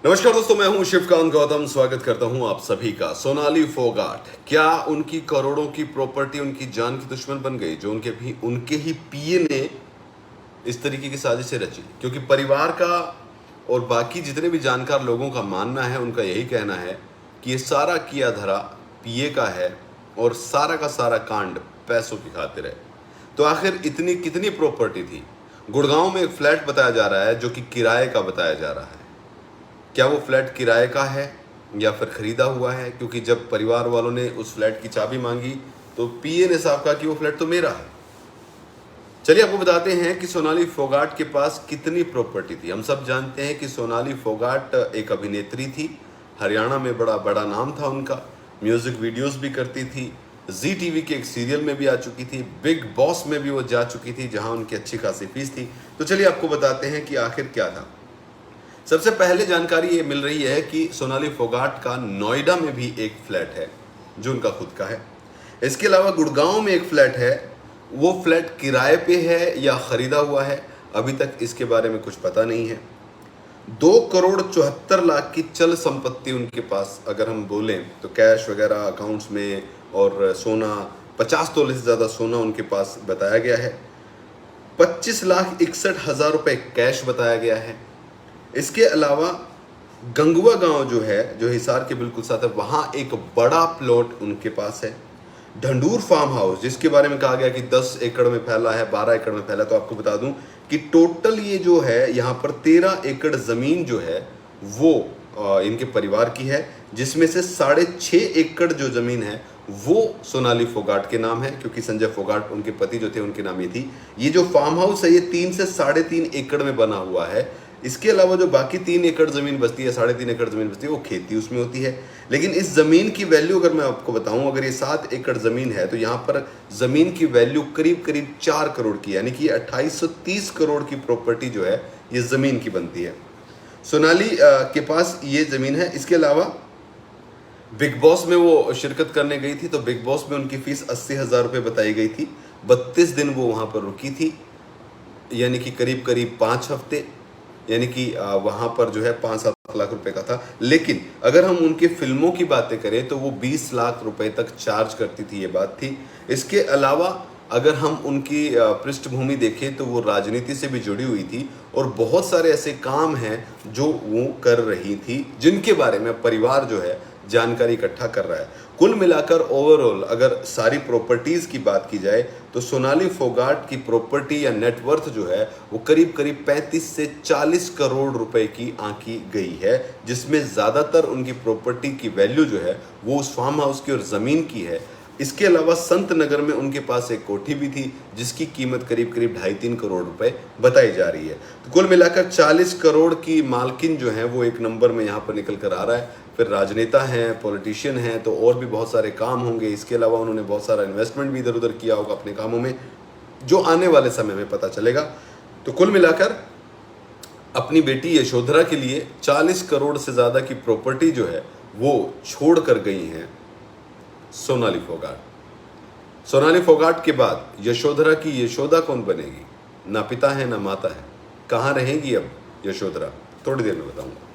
नमस्कार दोस्तों, मैं हूं शिवकांत गौतम। स्वागत करता हूं आप सभी का। सोनाली फोगाट, क्या उनकी करोड़ों की प्रॉपर्टी उनकी जान की दुश्मन बन गई, जो उनके ही पीए ने इस तरीके की साजिशें रची? क्योंकि परिवार का और बाकी जितने भी जानकार लोगों का मानना है, उनका यही कहना है कि ये सारा किया धरा पीए का है और सारा का सारा कांड पैसों की खातिर है। तो आखिर इतनी कितनी प्रॉपर्टी थी? गुड़गांव में एक फ्लैट बताया जा रहा है जो कि किराए का बताया जा रहा है। क्या वो फ्लैट किराए का है या फिर खरीदा हुआ है? क्योंकि जब परिवार वालों ने उस फ्लैट की चाबी मांगी तो पीए ने साफ कहा कि वो फ्लैट तो मेरा है। चलिए आपको बताते हैं कि सोनाली फोगाट के पास कितनी प्रॉपर्टी थी। हम सब जानते हैं कि सोनाली फोगाट एक अभिनेत्री थी। हरियाणा में बड़ा बड़ा नाम था उनका। म्यूजिक वीडियोस भी करती थी। जी टीवी के एक सीरियल में भी आ चुकी थी। बिग बॉस में भी वो जा चुकी थी, जहां उनकी अच्छी खासी फीस थी। तो चलिए आपको बताते हैं कि आखिर क्या था। सबसे पहले जानकारी ये मिल रही है कि सोनाली फोगाट का नोएडा में भी एक फ्लैट है जो उनका खुद का है। इसके अलावा गुड़गांव में एक फ्लैट है। वो फ्लैट किराए पे है या खरीदा हुआ है, अभी तक इसके बारे में कुछ पता नहीं है। 2,74,00,000 की चल संपत्ति उनके पास, अगर हम बोलें तो कैश वगैरह अकाउंट्स में, और सोना 50 तोले से ज़्यादा सोना उनके पास बताया गया है। 25,61,000 रुपये कैश बताया गया है। इसके अलावा गंगवा गांव जो है, जो हिसार के बिल्कुल साथ है, वहां एक बड़ा प्लॉट उनके पास है। ढंडूर फार्म हाउस, जिसके बारे में कहा गया कि 10 एकड़ में फैला है, 12 एकड़ में फैला है, तो आपको बता दूं कि टोटल ये जो है यहाँ पर 13 एकड़ जमीन जो है वो इनके परिवार की है, जिसमें से 6.5 एकड़ जो जमीन है वो सोनाली फोगाट के नाम है, क्योंकि संजय फोगाट उनके पति जो थे उनके नाम ये थी। ये जो फार्म हाउस है ये 3 से 3.5 एकड़ में बना हुआ है। इसके अलावा जो बाकी 3 एकड़ जमीन बचती है, 3.5 एकड़ जमीन बचती है, वो खेती उसमें होती है। लेकिन इस जमीन की वैल्यू अगर मैं आपको बताऊं, अगर ये 7 एकड़ जमीन है तो यहाँ पर जमीन की वैल्यू करीब करीब 4 करोड़ की, यानी कि 2830 करोड़ की प्रॉपर्टी जो है ये जमीन की बनती है। सोनाली के पास ये जमीन है। इसके अलावा बिग बॉस में वो शिरकत करने गई थी, तो बिग बॉस में उनकी फीस 80,000 रुपये बताई गई थी। 32 दिन वो वहाँ पर रुकी थी, यानी कि करीब करीब 5 हफ्ते, यानी कि वहाँ पर जो है 5-7 लाख रुपए का था। लेकिन अगर हम उनकी फिल्मों की बातें करें तो वो 20 लाख रुपए तक चार्ज करती थी, ये बात थी। इसके अलावा अगर हम उनकी पृष्ठभूमि देखें तो वो राजनीति से भी जुड़ी हुई थी, और बहुत सारे ऐसे काम हैं जो वो कर रही थी, जिनके बारे में परिवार जो है जानकारी इकट्ठा कर रहा है। कुल मिलाकर ओवरऑल अगर सारी प्रॉपर्टीज की बात की जाए तो सोनाली फोगाट की प्रॉपर्टी या नेटवर्थ जो है वो करीब करीब 35 से 40 करोड़ रुपए की आंकी गई है, जिसमें ज्यादातर उनकी प्रॉपर्टी की वैल्यू जो है वो उस फार्म हाउस की और जमीन की है। इसके अलावा संत नगर में उनके पास एक कोठी भी थी, जिसकी कीमत करीब करीब 2.5-3 करोड़ रुपए बताई जा रही है। तो कुल मिलाकर 40 करोड़ की मालकिन जो है वो एक नंबर में यहाँ पर निकल कर आ रहा है। फिर राजनेता हैं, पॉलिटिशियन हैं, तो और भी बहुत सारे काम होंगे। इसके अलावा उन्होंने बहुत सारा इन्वेस्टमेंट भी इधर उधर किया होगा अपने कामों में, जो आने वाले समय में पता चलेगा। तो कुल मिलाकर अपनी बेटी यशोधरा के लिए 40 करोड़ से ज़्यादा की प्रॉपर्टी जो है वो छोड़ कर गई हैं सोनाली फोगाट। सोनाली फोगाट के बाद यशोधरा की यशोदा कौन बनेगी? ना पिता है ना माता है। कहाँ रहेंगी अब यशोधरा? थोड़ी देर में बताऊंगा।